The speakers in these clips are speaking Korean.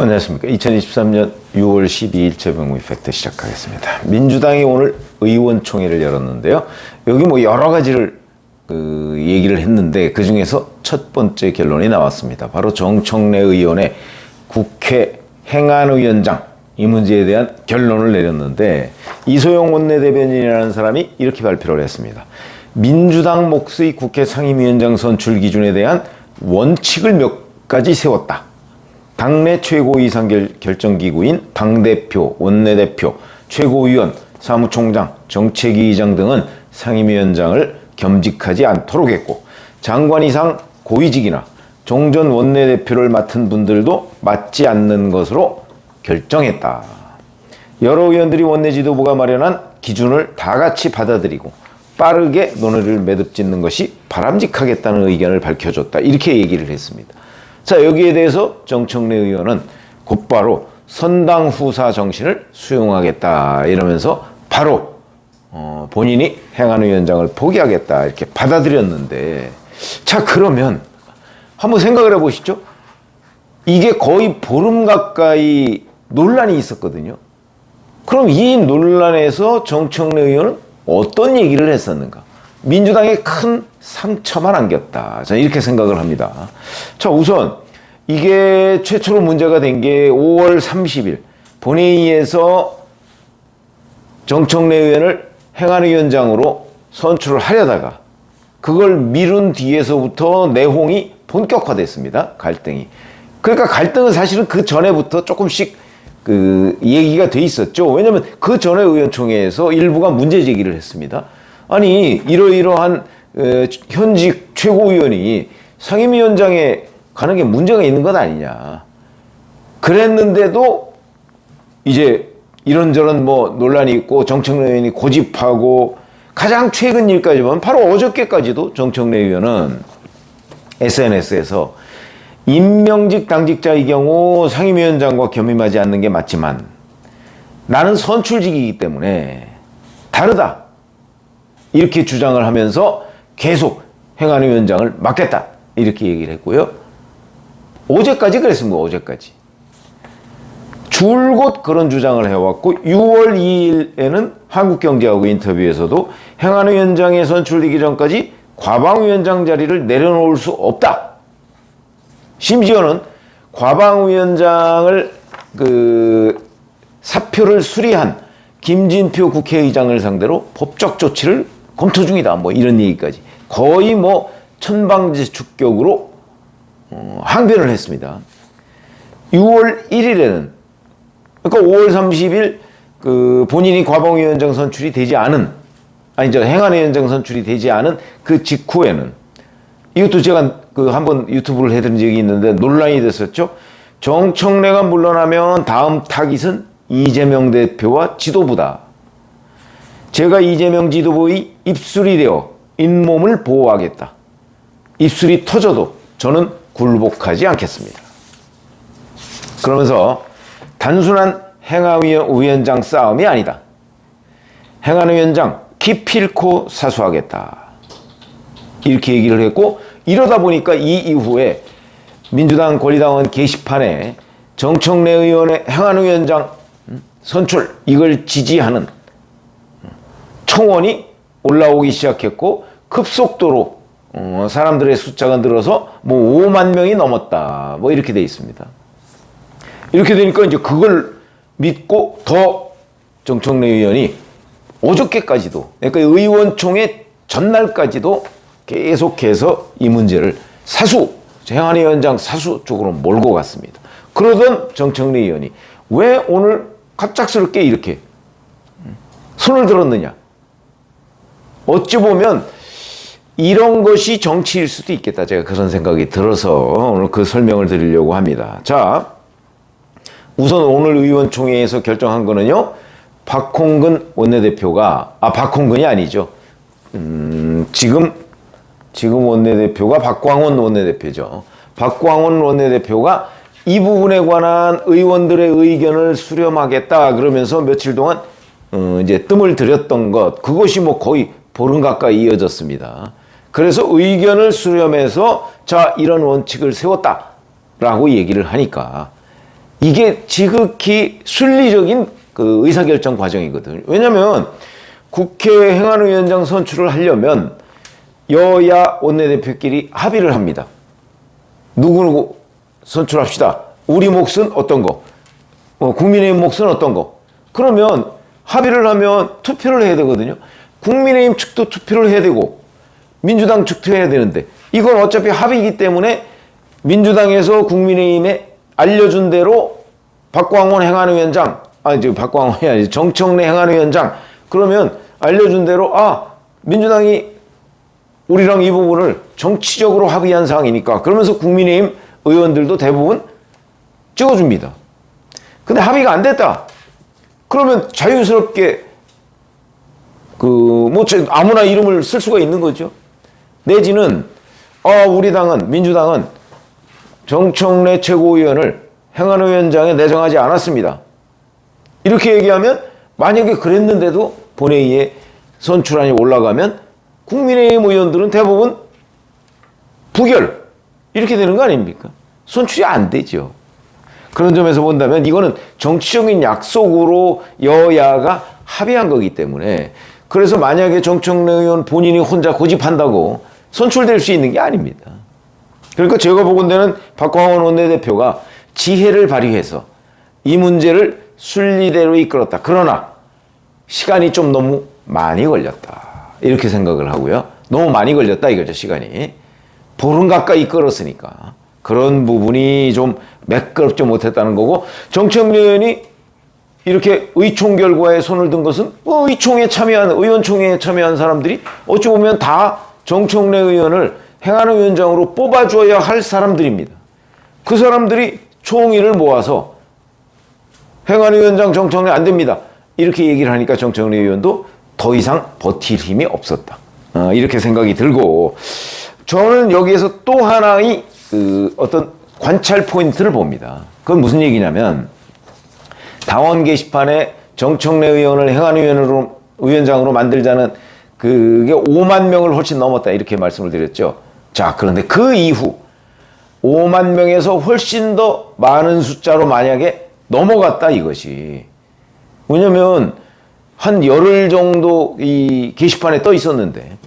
안녕하십니까. 2023년 6월 12일 최병우 이펙트 시작하겠습니다. 민주당이 오늘 의원총회를 열었는데요. 여기 뭐 여러 가지를 얘기를 했는데 그 중에서 첫 번째 결론이 나왔습니다. 바로 정청래 의원의 국회 행안위원장 이 문제에 대한 결론을 내렸는데 이소영 원내대변인이라는 사람이 이렇게 발표를 했습니다. 민주당 몫의 국회 상임위원장 선출 기준에 대한 원칙을 몇 가지 세웠다. 당내 최고이상 결정기구인 당대표, 원내대표, 최고위원, 사무총장, 정책위의장 등은 상임위원장을 겸직하지 않도록 했고 장관 이상 고위직이나 종전 원내대표를 맡은 분들도 맡지 않는 것으로 결정했다. 여러 의원들이 원내지도부가 마련한 기준을 다 같이 받아들이고 빠르게 논의를 매듭짓는 것이 바람직하겠다는 의견을 밝혀줬다. 이렇게 얘기를 했습니다. 자, 여기에 대해서 정청래 의원은 곧바로 선당 후사 정신을 수용하겠다 이러면서 바로 본인이 행안위원장을 포기하겠다 이렇게 받아들였는데, 자, 그러면 한번 생각을 해보시죠. 이게 거의 보름 가까이 논란이 있었거든요. 그럼 이 논란에서 정청래 의원은 어떤 얘기를 했었는가? 민주당에 큰 상처만 안겼다. 저는 이렇게 생각을 합니다. 자, 우선 이게 최초로 문제가 된 게 5월 30일 본회의에서 정청래 의원을 행안위원장으로 선출을 하려다가 그걸 미룬 뒤에서부터 내홍이 본격화됐습니다. 갈등이. 그러니까 갈등은 사실은 그 전에부터 조금씩 얘기가 돼 있었죠. 왜냐하면 그 전에 의원총회에서 일부가 문제 제기를 했습니다. 아니, 이러이러한 현직 최고위원이 상임위원장에 가는 게 문제가 있는 것 아니냐. 그랬는데도 이제 이런저런 뭐 논란이 있고 정청래 의원이 고집하고 가장 최근 일까지 보면 바로 어저께까지도 정청래 의원은 SNS에서 임명직 당직자의 경우 상임위원장과 겸임하지 않는 게 맞지만 나는 선출직이기 때문에 다르다. 이렇게 주장을 하면서 계속 행안위원장을 맡겠다. 이렇게 얘기를 했고요. 어제까지 그랬습니다. 어제까지. 줄곧 그런 주장을 해왔고 6월 2일에는 한국경제하고 인터뷰에서도 행안위원장에 선출되기 전까지 과방위원장 자리를 내려놓을 수 없다. 심지어는 과방위원장을 사표를 수리한 김진표 국회의장을 상대로 법적 조치를 검토 중이다. 뭐 이런 얘기까지 거의 뭐 천방지축격으로 항변을 했습니다. 6월 1일에는 그러니까 5월 30일 본인이 과방위원장 선출이 되지 않은 행안위원장 선출이 되지 않은 그 직후에는 이것도 제가 한번 유튜브를 해드린 적이 있는데 논란이 됐었죠. 정청래가 물러나면 다음 타깃은 이재명 대표와 지도부다. 제가 이재명 지도부의 입술이 되어 잇몸을 보호하겠다. 입술이 터져도 저는 굴복하지 않겠습니다. 그러면서 단순한 행안위원장 싸움이 아니다. 행안위원장 기필코 사수하겠다. 이렇게 얘기를 했고, 이러다 보니까 이 이후에 민주당 권리당원 게시판에 정청래 의원의 행안위원장 선출 이걸 지지하는 청원이 올라오기 시작했고 급속도로 사람들의 숫자가 늘어서 뭐 5만 명이 넘었다. 뭐 이렇게 돼 있습니다. 이렇게 되니까 이제 그걸 믿고 더 정청래 의원이 어저께까지도, 그러니까 의원총회 전날까지도 계속해서 이 문제를 행안위원장 사수 쪽으로 몰고 갔습니다. 그러던 정청래 의원이 왜 오늘 갑작스럽게 이렇게 손을 들었느냐. 어찌 보면 이런 것이 정치일 수도 있겠다. 제가 그런 생각이 들어서 오늘 그 설명을 드리려고 합니다. 자, 우선 오늘 의원총회에서 결정한 거는요. 박홍근 원내대표가 박홍근이 아니죠. 지금 원내대표가 박광원 원내대표죠. 박광원 원내대표가 이 부분에 관한 의원들의 의견을 수렴하겠다 그러면서 며칠 동안 이제 뜸을 들였던 것, 그것이 뭐 거의 보름 가까이 이어졌습니다. 그래서 의견을 수렴해서 자, 이런 원칙을 세웠다라고 얘기를 하니까 이게 지극히 순리적인 그 의사결정 과정이거든요. 왜냐하면 국회 행안위원장 선출을 하려면 여야 원내대표끼리 합의를 합니다. 누구누구 선출합시다. 우리 몫은 어떤 거, 국민의힘 몫은 어떤 거. 그러면 합의를 하면 투표를 해야 되거든요. 국민의힘 측도 투표를 해야 되고 민주당 측도 해야 되는데 이건 어차피 합의이기 때문에 민주당에서 국민의힘에 알려준 대로 박광원 행안위원장, 박광원이 아니지, 정청래 행안위원장, 그러면 알려준 대로, 민주당이 우리랑 이 부분을 정치적으로 합의한 사항이니까, 그러면서 국민의힘 의원들도 대부분 찍어줍니다. 근데 합의가 안 됐다. 그러면 자유스럽게, 아무나 이름을 쓸 수가 있는 거죠. 내지는, 우리 당은, 민주당은 정청래 최고위원을 행안위원장에 내정하지 않았습니다. 이렇게 얘기하면 만약에 그랬는데도 본회의에 선출안이 올라가면 국민의힘 의원들은 대부분 부결 이렇게 되는 거 아닙니까? 선출이 안 되죠. 그런 점에서 본다면 이거는 정치적인 약속으로 여야가 합의한 거기 때문에, 그래서 만약에 정청래 의원 본인이 혼자 고집한다고 선출될 수 있는 게 아닙니다. 그러니까 제가 보건대는 박광원 원내대표가 지혜를 발휘해서 이 문제를 순리대로 이끌었다. 그러나 시간이 좀 너무 많이 걸렸다. 이렇게 생각을 하고요. 너무 많이 걸렸다 이거죠, 시간이. 보름 가까이 끌었으니까. 그런 부분이 좀 매끄럽지 못했다는 거고, 정청래 의원이 이렇게 의총 결과에 손을 든 것은 의원총회에 참여한 사람들이 어찌 보면 다 정청래 의원을 행안위원장으로 뽑아줘야 할 사람들입니다. 그 사람들이 총의를 모아서 행안위원장 정청래 안 됩니다. 이렇게 얘기를 하니까 정청래 의원도 더 이상 버틸 힘이 없었다. 이렇게 생각이 들고, 저는 여기에서 또 하나의 어떤 관찰 포인트를 봅니다. 그건 무슨 얘기냐면, 당원 게시판에 정청래 의원을 행안위원장으로 만들자는 그게 5만 명을 훨씬 넘었다 이렇게 말씀을 드렸죠. 자, 그런데 그 이후 5만 명에서 훨씬 더 많은 숫자로 만약에 넘어갔다 이것이. 왜냐면 한 열흘 정도 이 게시판에 떠 있었는데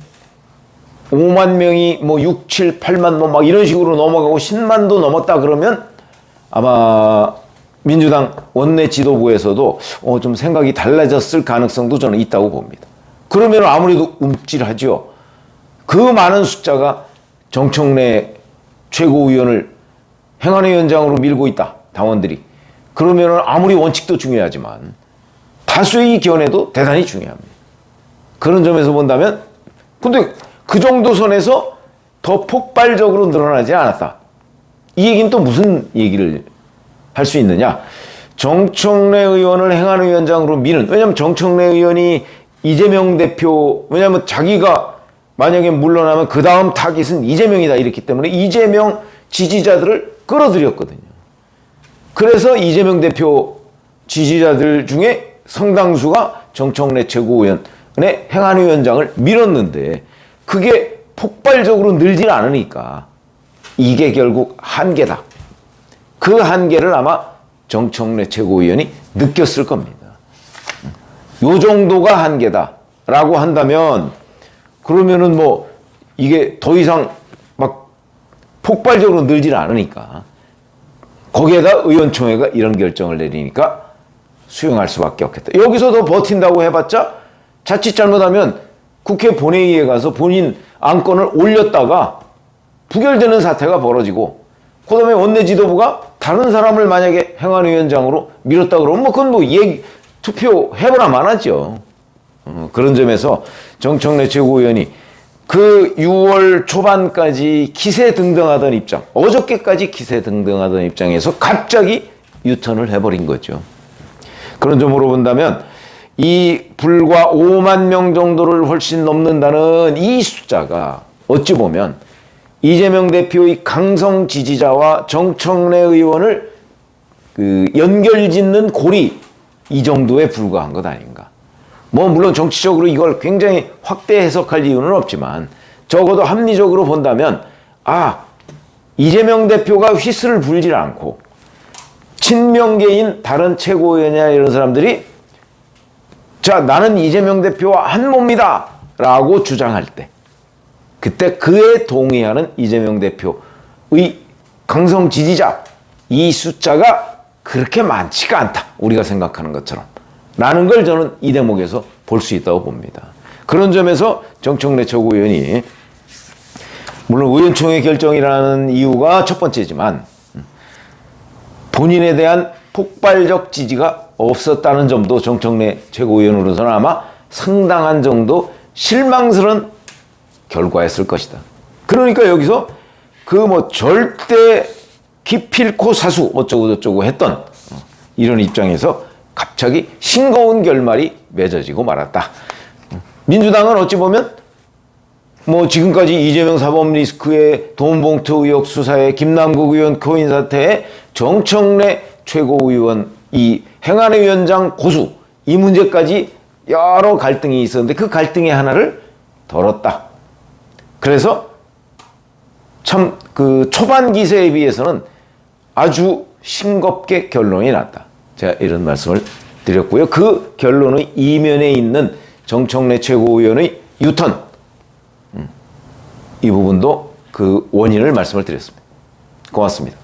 5만 명이 6, 7, 8만 막 이런 식으로 넘어가고 10만도 넘었다 그러면 아마 민주당 원내 지도부에서도 좀 생각이 달라졌을 가능성도 저는 있다고 봅니다. 그러면 아무래도 움찔하죠. 그 많은 숫자가 정청래 최고위원을 행안위원장으로 밀고 있다, 당원들이. 그러면 아무리 원칙도 중요하지만 다수의 견해도 대단히 중요합니다. 그런 점에서 본다면, 근데 그 정도 선에서 더 폭발적으로 늘어나지 않았다. 이 얘기는 또 무슨 얘기를 할 수 있느냐? 정청래 의원을 행안위원장으로 미는, 왜냐하면 정청래 의원이 이재명 대표, 왜냐하면 자기가 만약에 물러나면 그 다음 타깃은 이재명이다 이랬기 때문에 이재명 지지자들을 끌어들였거든요. 그래서 이재명 대표 지지자들 중에 상당수가 정청래 최고위원의 행안위원장을 밀었는데 그게 폭발적으로 늘질 않으니까 이게 결국 한계다. 그 한계를 아마 정청래 최고위원이 느꼈을 겁니다. 요 정도가 한계다라고 한다면, 그러면은 이게 더 이상 막 폭발적으로 늘질 않으니까, 거기에다 의원총회가 이런 결정을 내리니까 수용할 수밖에 없겠다. 여기서 더 버틴다고 해봤자 자칫 잘못하면 국회 본회의에 가서 본인 안건을 올렸다가 부결되는 사태가 벌어지고, 그 다음에 원내 지도부가 다른 사람을 만약에 행안위원장으로 밀었다 그러면 그건 투표해보나 마나죠. 그런 점에서 정청래 최고위원이 그 6월 초반까지 기세등등하던 입장, 어저께까지 기세등등하던 입장에서 갑자기 유턴을 해버린 거죠. 그런 점으로 본다면 이 불과 5만 명 정도를 훨씬 넘는다는 이 숫자가 어찌 보면 이재명 대표의 강성 지지자와 정청래 의원을 연결짓는 고리, 이 정도에 불과한 것 아닌가. 물론 정치적으로 이걸 굉장히 확대 해석할 이유는 없지만 적어도 합리적으로 본다면 이재명 대표가 휘슬을 불질 않고 친명계인 다른 최고위원이나 이런 사람들이 자, 나는 이재명 대표와 한 몸이다 라고 주장할 때 그때 그에 동의하는 이재명 대표의 강성 지지자 이 숫자가 그렇게 많지가 않다. 우리가 생각하는 것처럼. 라는 걸 저는 이 대목에서 볼 수 있다고 봅니다. 그런 점에서 정청래 최고위원이 물론 의원총회 결정이라는 이유가 첫 번째지만 본인에 대한 폭발적 지지가 없었다는 점도 정청래 최고위원으로서는 아마 상당한 정도 실망스러운 결과였을 것이다. 그러니까 여기서 그 뭐 절대 기필코 사수 어쩌고저쩌고 했던 이런 입장에서 갑자기 싱거운 결말이 맺어지고 말았다. 민주당은 어찌 보면 뭐 지금까지 이재명 사법 리스크의 돈봉투 의혹 수사에 김남국 의원 코인 사태에 정청래 최고위원 이 행안위 위원장 고수 이 문제까지 여러 갈등이 있었는데 그 갈등의 하나를 덜었다. 그래서 참 그 초반 기세에 비해서는 아주 싱겁게 결론이 났다. 제가 이런 말씀을 드렸고요. 그 결론의 이면에 있는 정청래 최고위원의 유턴 이 부분도 그 원인을 말씀을 드렸습니다. 고맙습니다.